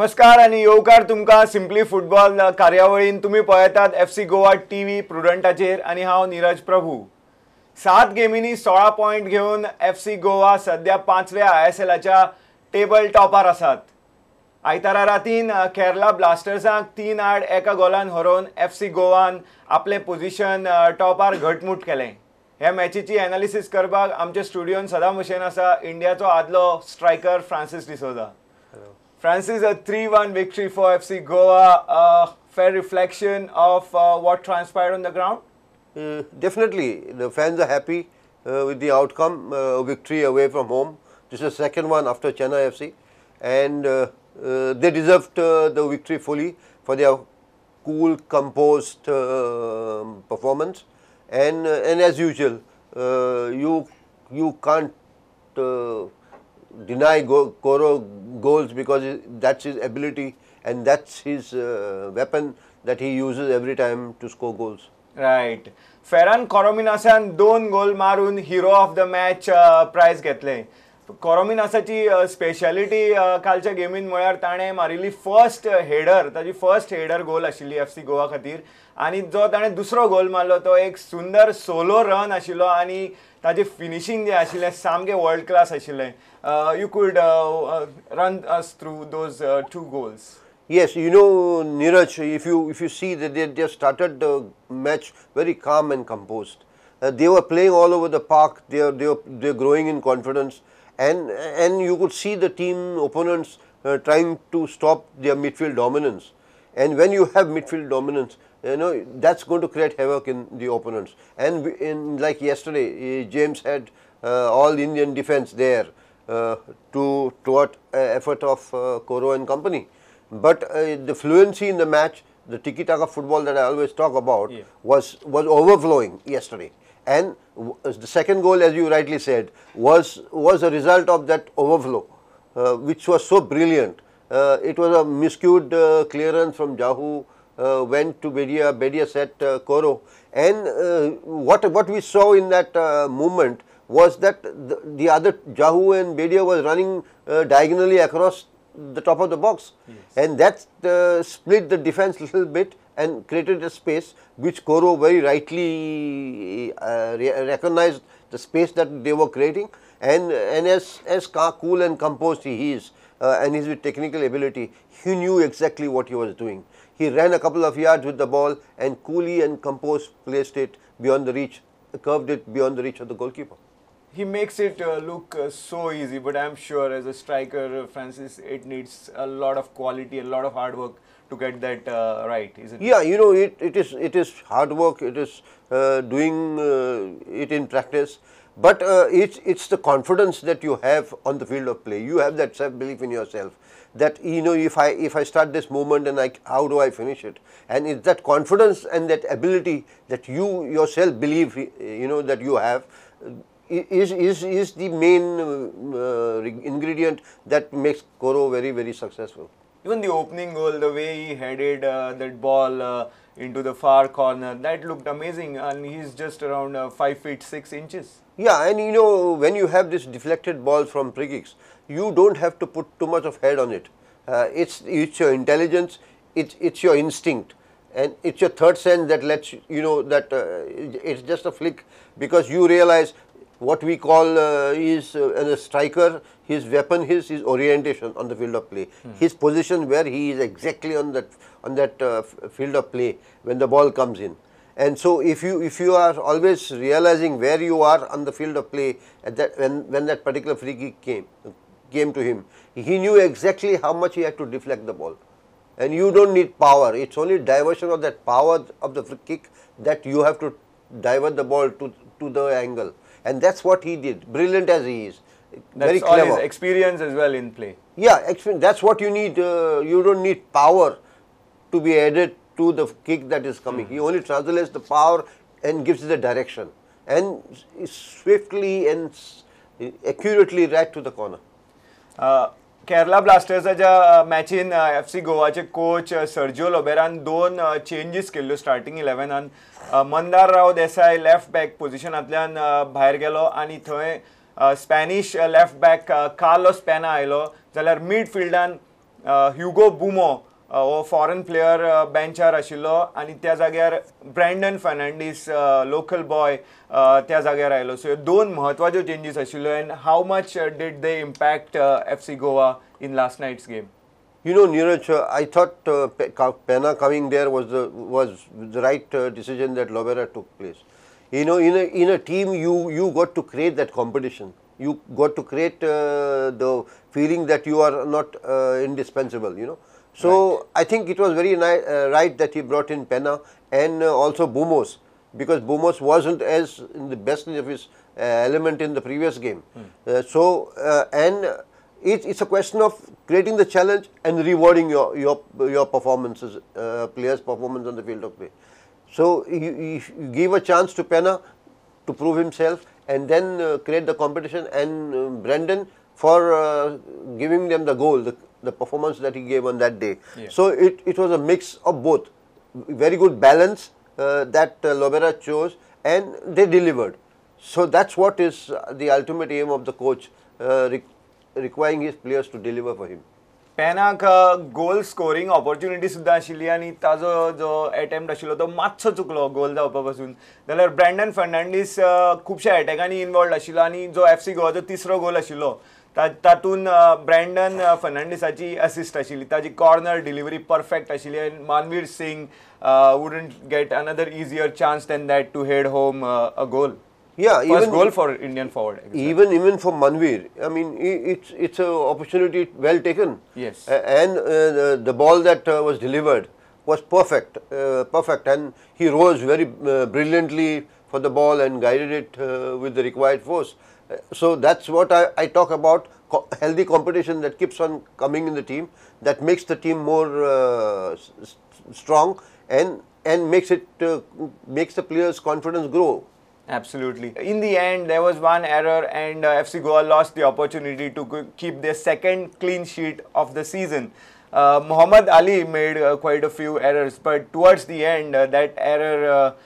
नमस्कार आणि येवकार तुमका सिम्पली फुटबॉल कार्यावळीन तुम्ही पळयतात FC गोवा टीव्ही प्रुडंटाचेर आणि हांव नीरज प्रभू। 7 गेमींनी 16 पॉइंट घेऊन FC गोवा सध्या 5व्या ISLच्या टेबल टॉपार आसात। आयतारा रातीन केरला ब्लास्टर्सांक 3-1 गोलान हरोवन FC गोवान आपले पोझिशन टॉपार घटमूट केले। ह्या मॅचीची एनालिसिस करपाक आमच्या स्टुडियोन सदां भशेन आसा इंडियाचो आदलो striker Francis D'Souza. Francis, a 3-1 victory for FC Goa, a fair reflection of what transpired on the ground? Definitely, the fans are happy with the outcome, victory away from home. This is the second one after Chennai FC, and they deserved the victory fully for their cool, composed performance. And as usual, you can't deny Koro goals because that's his ability and that's his weapon that he uses every time to score goals. Right. Ferran Korominasan 2 goal मारून hero of the match prize घेतले। कोरोमिनासाची speciality कालच्या गेमीन म्हळ्यार ताणे मारिल्ली first header, ताजी first header goal आशिल्ली FC गोवा खातीर आणि जो ताणे दुसरो गोल मारलो तो एक सुंदर सोलो रन आशिल्लो आणि ताजे फिनिशिंग जे आशिल्ले सामके वर्ल्ड क्लास आशिल्ले। You could run us through those 2 goals. Yes, you know, Neeraj, if you see that they just started the match very calm and composed. They were playing all over the park. They're growing in confidence, and you could see the team opponents trying to stop their midfield dominance. And when you have midfield dominance, you know that's going to create havoc in the opponents. And like yesterday, James had all Indian defense there toward effort of Koro and company. But the fluency in the match, the tiki-taka football that I always talk about, was overflowing yesterday. And the second goal, as you rightly said, was a result of that overflow, which was so brilliant. It was a miscued clearance from Jahu, went to Bedia, Bedia set Koro, and what we saw in that movement was that the other Jahu and Bedia was running diagonally across the top of the box, and that split the defense a little bit and created a space which Koro very rightly recognized the space that they were creating, and as cool and composed he is, and he's with technical ability, he knew exactly what he was doing. He ran a couple of yards with the ball and coolly and composed placed it beyond the reach, curved it beyond the reach of the goalkeeper. He makes it look so easy, but I'm sure as a striker, Francis, it needs a lot of quality, a lot of hard work to get that right, isn't it? Yeah, you know, it is hard work. It is doing it in practice, but it's the confidence that you have on the field of play. You have that self-belief in yourself that you know if I start this movement and how do I finish it, and it's that confidence and that ability that you yourself believe that you have. Is the main ingredient that makes Koro very, very successful. Even the opening goal, the way he headed that ball into the far corner, that looked amazing, and he's just around 5 feet 6 inches. Yeah, and you know when you have this deflected ball from free kicks, you don't have to put too much of head on it. It's your intelligence, it's your instinct, and it's your third sense that lets you know that it's just a flick, because you realize what we call is as a striker, his weapon is his orientation on the field of play. His position where he is exactly on that field of play when the ball comes in. And so if you are always realizing where you are on the field of play at that when that particular free kick came to him, he knew exactly how much he had to deflect the ball. And you don't need power. It's only diversion of that power of the free kick that you have to divert the ball to the angle. And that's what he did, brilliant as he is. Very That's all clever. his experience as well in play. Yeah, that's what you need. You don't need power to be added to the kick that is coming. He only translates the power and gives the direction, and swiftly and accurately right to the corner. Kerala ब्लास्टर्साच्या मॅचीन FC गोवाचे coach Sergio लोबेरान 2 changes केल्ल्यो starting 11 Mandar Rao Desai left back पोझिशनांतल्यान भायर गेलो आणि थंय स्पॅनिश लेफ्ट बॅक कार्लोस पेना आयलो, जाल्यार मिडफिल्डान ह्युगो बुमो हो फॉरेन प्लेयर बेंचार आशिल्लो आनी त्या जाग्यार ब्रँडन फर्नांडीस लोकल बॉय त्या जाग्यार आयलो. सो दोन म्हत्वाच्यो चेंजीस आशिल्ल्यो. And how much did they impact FC Goa in last night's game? You know, Neeraj, I thought Pena coming there was the right decision that Lovera took place. You know, in a team, you got to create that competition. You got to create the feeling that you are not indispensable. You know, so right. I think it was very right that he brought in Pena and also Bumos, because Bumos wasn't as in the best of his element in the previous game. And it's a question of creating the challenge and rewarding your performances, players' performance on the field of play. So you give a chance to Pena to prove himself, and then create the competition, and Brendan for giving them the goal, the performance that he gave on that day. Yeah. So it was a mix of both. Very good balance that Lovera chose, and they delivered. So that's what is the ultimate aim of the coach, requiring his players to deliver for him. पेनाक goal scoring opportunity सुद्दां आशिल्ली आनी ताजो जो attempt आशिल्लो तो मातसो चुकलो गोल जावपा पासून. जाल्यार ब्रँडन फर्नांडीस खुबश्या अटॅकांनी इनवॉल्ड आशिल्लो आनी जो FC गोवाचो तिसरो गोल आशिल्लो तातून ब्रँडन फर्नांडीसाची असिस्ट आशिल्ली. ताजी कॉर्नर डिलिव्हरी परफेक्ट आशिल्ली आनी Manvir Singh wouldn't get another easier chance than that to head home a goal. Yeah, first even goal for Indian forward. Exactly. Even for Manveer, I mean, it's an opportunity well taken. Yes. And the ball that was delivered was perfect, and he rose very brilliantly for the ball and guided it with the required force. So that's what I talk about: healthy competition that keeps on coming in the team, that makes the team more strong and makes the players' confidence grow. Absolutely. In the end, there was one error, and FC Goa lost the opportunity to keep their second clean sheet of the season. Muhammad Ali made quite a few errors, but towards the end, that error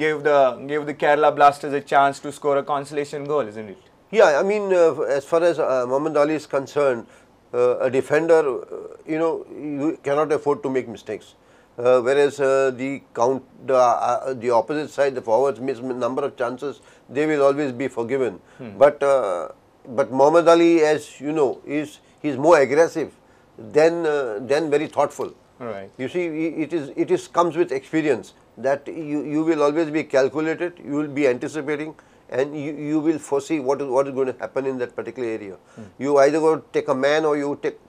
gave the Kerala Blasters a chance to score a consolation goal, isn't it? Yeah, I mean, as far as Muhammad Ali is concerned, a defender, you cannot afford to make mistakes. Whereas the opposite side, the forwards miss a number of chances, they will always be forgiven. But Muhammad Ali, as you know, he's more aggressive than very thoughtful. Right. You see, it comes with experience that you will always be calculated, you will be anticipating, and you will foresee what is going to happen in that particular area. You either go take a man or you take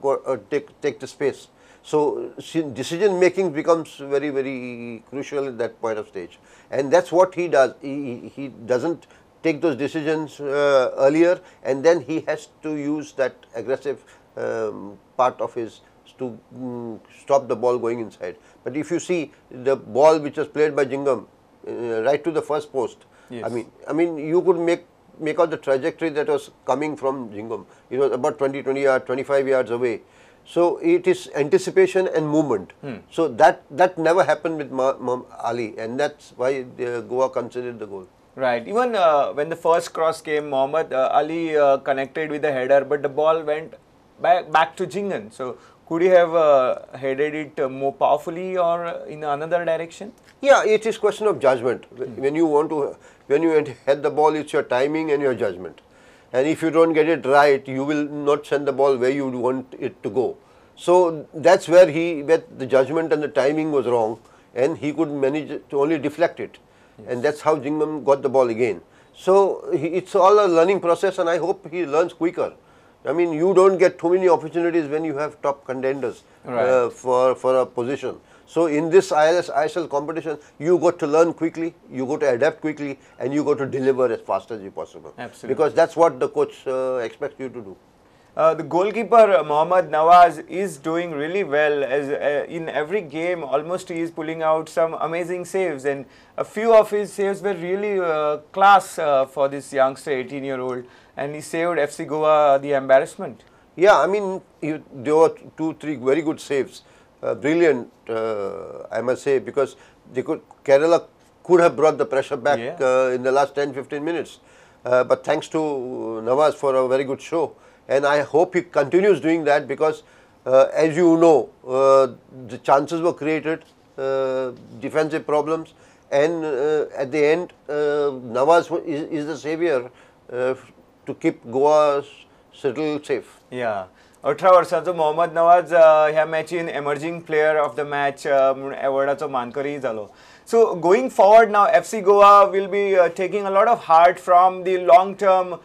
the space. So decision making becomes very, very crucial at that point of stage, and that's what he does. He doesn't take those decisions earlier, and then he has to use that aggressive part of his to stop the ball going inside. But if you see the ball which was played by Jingam right to the first post, yes. I mean you could make out the trajectory that was coming from Jingam. It was about 20 yards, 25 yards away. So it is anticipation and movement. So that never happened with Ali, and that's why Goa considered the goal. Right. Even when the first cross came, Muhammad Ali connected with the header, but the ball went back to Jingan. So could he have headed it more powerfully or in another direction? Yeah, it is question of judgment. When you head the ball, it's your timing and your judgment. And if you don't get it right, you will not send the ball where you want it to go. So that's where the judgment and the timing was wrong, and he could manage to only deflect it. Yes. And that's how Jingam got the ball again. So it's all a learning process, and I hope he learns quicker. I mean, you don't get too many opportunities when you have top contenders for a position. So in this ISL competition, you got to learn quickly, you got to adapt quickly, and you got to deliver as fast as you possible. Absolutely. Because that's what the coach expects you to do. The goalkeeper Mohammad Nawaz is doing really well. As in every game, almost he is pulling out some amazing saves, and a few of his saves were really class for this youngster, 18-year-old, and he saved FC Goa the embarrassment. Yeah, I mean, there were 2-3 very good saves. Brilliant, I must say, because Kerala could have brought the pressure back in the last 10-15 minutes. But thanks to Nawaz for a very good show. And I hope he continues doing that, because As you know, the chances were created, defensive problems, and at the end, Nawaz is the savior to keep Goa settled safe. या 18 वर्सांचो मोहम्मद नवाज ह्या मॅचीन emerging player of the match म्हणून एवॉर्डाचो मानकरी जालो. So going forward now, FC Goa will be taking a lot of heart from the long-term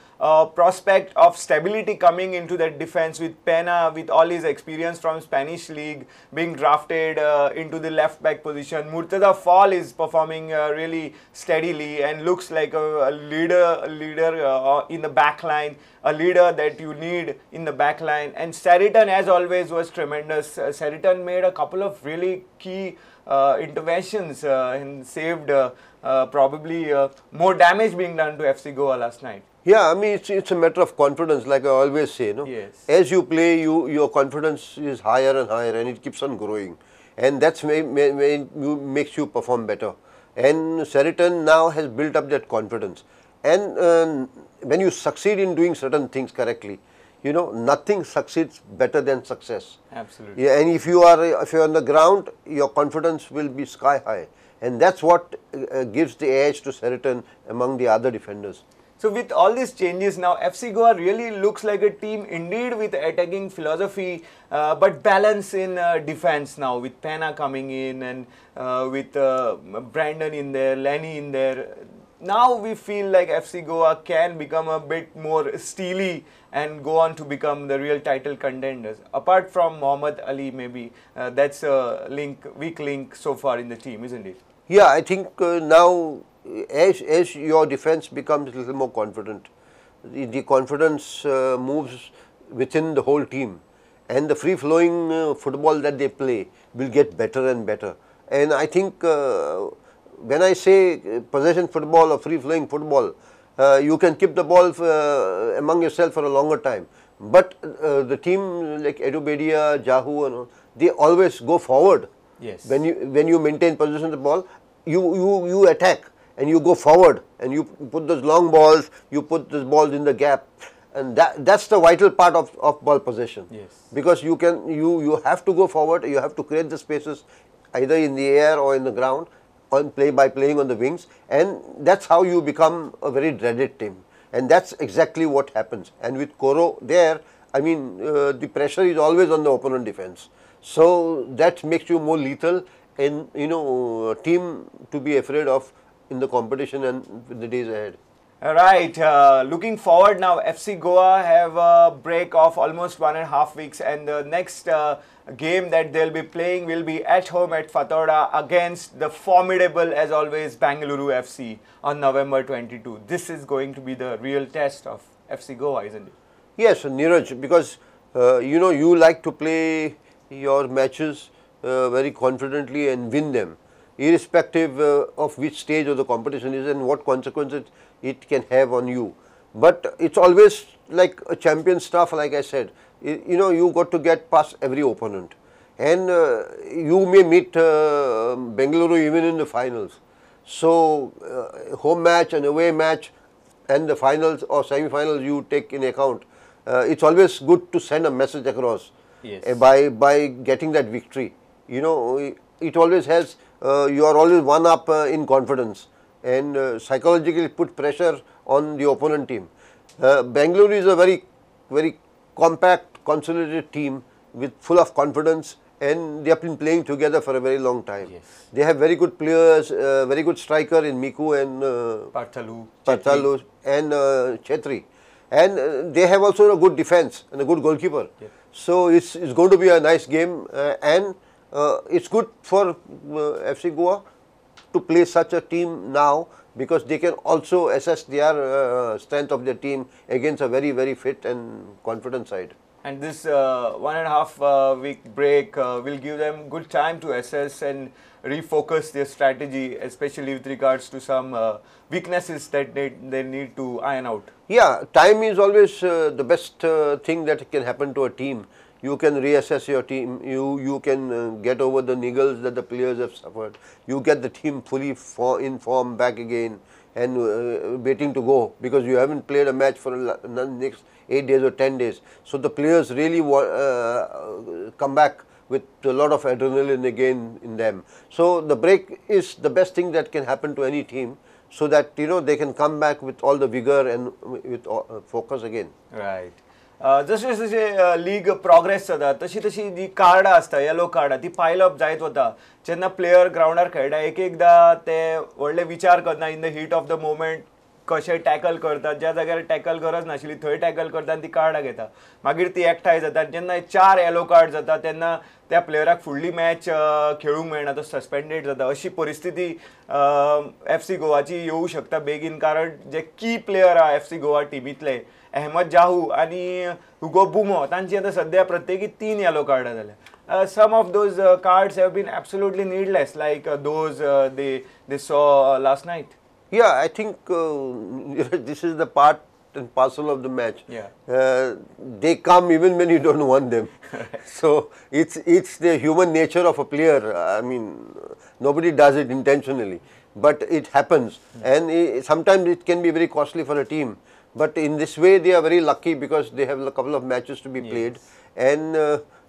prospect of stability coming into that defense with Pena, with all his experience from Spanish league, being drafted into the left back position. Murtaza Fall is performing really steadily and looks like a leader in the back line, a leader that you need in the back line. And Seriton, as always, was tremendous. Seriton made a couple of really key interventions and saved probably more damage being done to FC Goa last night. Yeah, I mean it's a matter of confidence, like I always say, no. Yes. As you play, your confidence is higher and higher, and it keeps on growing, and that's makes you perform better. And Seriton now has built up that confidence, and when you succeed in doing certain things correctly, you know, nothing succeeds better than success. Absolutely. Yeah, and if you are on the ground, your confidence will be sky high, and that's what gives the edge to Seriton among the other defenders. So with all these changes now, FC Goa really looks like a team indeed with attacking philosophy, but balance in defense now, with Pena coming in and with Brandon in there, Lenny in there. Now we feel like FC Goa can become a bit more steely and go on to become the real title contenders. Apart from Mohammad Ali, maybe that's a weak link so far in the team, isn't it? Yeah, I think now as your defense becomes a little more confident, the confidence moves within the whole team, and the free-flowing football that they play will get better and better. And I think when I say possession football or free-flowing football, you can keep the ball among yourself for a longer time. But the team like Edubedia, Jahu, and all, they always go forward. Yes. When you maintain possession of the ball, you attack and you go forward and you put those long balls, you put those balls in the gap, and that's the vital part of ball possession. Yes. Because you have to go forward, you have to create the spaces either in the air or in the ground, by playing on the wings, and that's how you become a very dreaded team, and that's exactly what happens. And with Koro there, I mean the pressure is always on the opponent defense, so that makes you more lethal and, you know, a team to be afraid of in the competition and in the days ahead. Right, looking forward now, FC Goa have a break of almost 1.5 weeks, and the next game that they'll be playing will be at home at Fatorda against the formidable, as always, Bengaluru FC on November 22. This is going to be the real test of FC Goa, isn't it? Yes, Neeraj, because you know, you like to play your matches very confidently and win them, irrespective of which stage of the competition is and what consequences it can have on you. But it's always like a champion stuff, like I said. You know, you got to get past every opponent, and you may meet Bengaluru even in the finals. So home match and away match and the finals or semi-finals you take in account. It's always good to send a message across. Yes. By getting that victory. You know, it always has, you are always one up in confidence, and psychologically put pressure on the opponent team. Bengaluru is a very compact, consolidated team with full of confidence, and they have been playing together for a very long time. Yes. They have very good players, very good striker in Miku and Parthalu and Chetri, and they have also a good defense and a good goalkeeper. Yep. So it's going to be a nice game, and it's good for FC Goa to play such a team now, because they can also assess their strength of their team against a very fit and confident side. And this 1.5 week break will give them good time to assess and refocus their strategy, especially with regards to some weaknesses that they need to iron out. Yeah, time is always the best thing that can happen to a team. You can reassess your team, you can get over the niggles that the players have suffered, you get the team fully in form back again, and waiting to go, because you haven't played a match for the next 8 days or 10 days. So the players really come back with a lot of adrenaline again in them. So the break is the best thing that can happen to any team, so that they can come back with all the vigor and with focus again. Right. जसे जसे league progress जाता तशी तशी जी कार्डां आसता yellow कार्डां ती पायल up जायत वता जेन्ना प्लेयर ग्राउंडार खेळटा एक एकदा ते व्हडले विचार करना in the heat of the moment कशें टॅकल करतात ज्या जाग्यार टॅकल गरज नाशिल्ली थंय टॅकल करता आनी ती कार्डां घेता मागीर ती एकठांय जाता जेन्ना 4 येलो कार्ड जाता तेन्ना त्या प्लेयराक फुडली मॅच खेळूंक मेळना तो सस्पेंडेड जाता अशी परिस्थिती FC गोवाची येवं शकता बेगीन कारण जे की प्लेयर आहा FC गोवा टिमींतले अहमद जाहू आणि हुगो बुमो तांची आता सध्या प्रत्येकी 3 येलो कार्डां जाल्या some of those cards have been absolutely needless like those they saw last night. Yeah, I think this is the part and parcel of the match. They come even when you don't want them. So it's the human nature of a player. I mean, nobody does it intentionally, but it happens, and sometimes it can be very costly for a team. But in this way, they are very lucky because they have a couple of matches to be played, and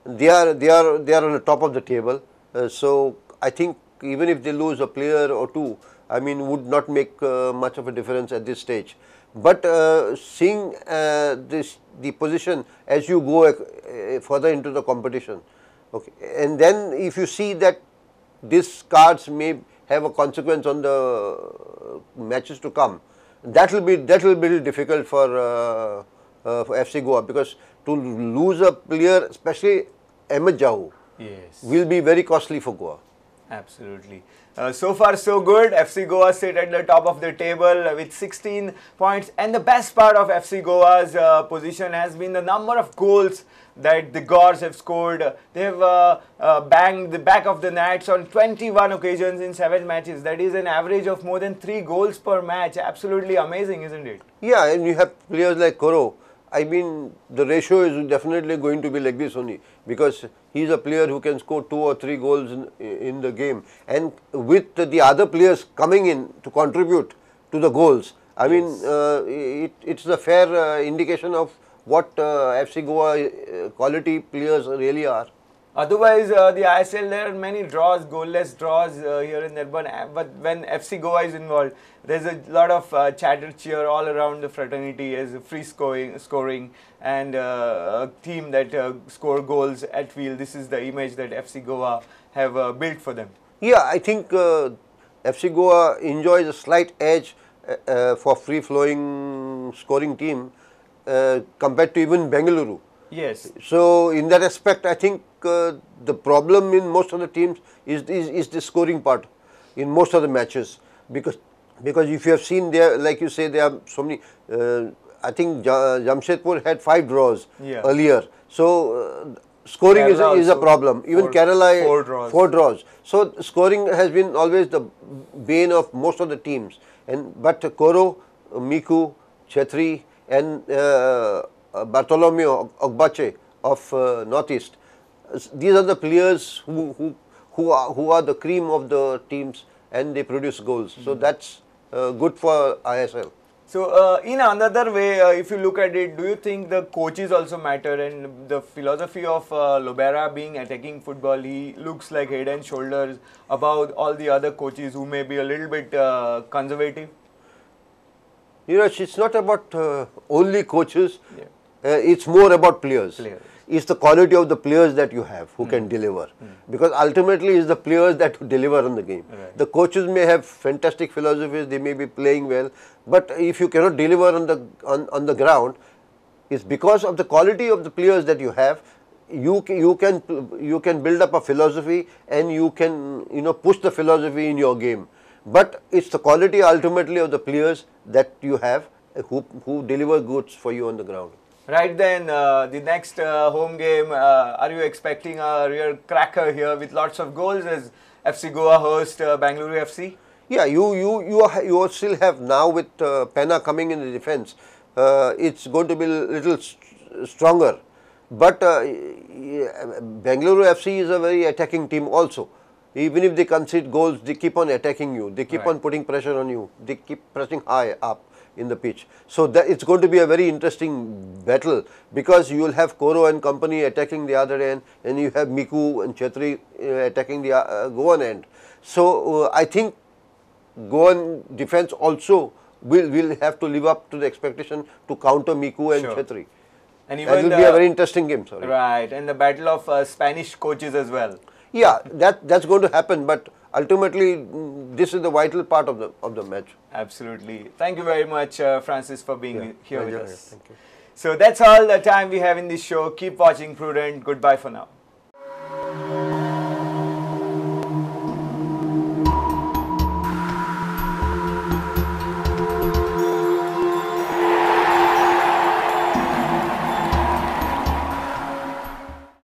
they are on the top of the table. So I think even if they lose a player or two, I mean, would not make much of a difference at this stage. But seeing the position as you go further into the competition, okay, and then if you see that these cards may have a consequence on the matches to come, that will be little difficult for FC Goa, because to lose a player, especially Ahmed Jahu, will be very costly for Goa. Absolutely. So far so good. FC Goa sit at the top of the table with 16 points, and the best part of FC Goa's position has been the number of goals that the Gors have scored. They have banged the back of the nets on 21 occasions in 7 matches. That is an average of more than 3 goals per match. Absolutely amazing, isn't it? Yeah, and you have players like Koro. I mean, the ratio is definitely going to be like this only, because he is a player who can score 2 or 3 goals in the game, and with the other players coming in to contribute to the goals, I mean, it's a fair indication of what FC Goa quality players really are. Otherwise, the ISL, there are many draws, goalless draws here and there, but when FC Goa is involved, there's a lot of chatter cheer all around the fraternity as free scoring and a team that score goals at field. This is the image that FC Goa have built for them. Yeah, I think FC Goa enjoys a slight edge for free-flowing scoring team compared to even Bengaluru. Yes. So in that aspect, I think the problem in most of the teams is the scoring part in most of the matches, because if you have seen there, like you say, there are so many. I think Jamshedpur had 5 draws earlier. So scoring is a problem. Even Kerala 4 draws. So scoring has been always the bane of most of the teams. But Koro, Miku, Chetri, and Bartolomeo Ogbache of Northeast, these are the players who are the cream of the teams, and they produce goals. So that's good for ISL. So in another way, if you look at it, do you think the coaches also matter, and the philosophy of Lobera being attacking football, he looks like head and shoulders above all the other coaches who may be a little bit conservative? You know, it's not about only coaches. It's more about players. It's the quality of the players that you have who can deliver. Because ultimately it's the players that deliver on the game. Right. The coaches may have fantastic philosophies, they may be playing well, but if you cannot deliver on the ground, it's because of the quality of the players that you have. You can build up a philosophy, and you can push the philosophy in your game. But it's the quality ultimately of the players that you have who deliver goods for you on the ground. Right then, the next home game, are you expecting a real cracker here with lots of goals as FC Goa host Bengaluru FC? Yeah, you still have now with Penna coming in the defence. It's going to be a little stronger, but Bengaluru FC is a very attacking team also. Even if they concede goals, they keep on attacking you. They keep Right. on putting pressure on you. They keep pressing high up in the pitch. So that it's going to be a very interesting battle, because you will have Koro and company attacking the other end, and you have Miku and Chetri attacking the Goan end. So I think Goan defense also will have to live up to the expectation to counter Miku and Sure. Chetri. And That even will be a very interesting game. Sorry. right, and the battle of Spanish coaches as well. Yeah, that's going to happen, but ultimately this is the vital part of the match. Absolutely. Thank you very much, Francis, for being here with us. Thank you. So that's all the time we have in this show. Keep watching Prudent. Goodbye for now.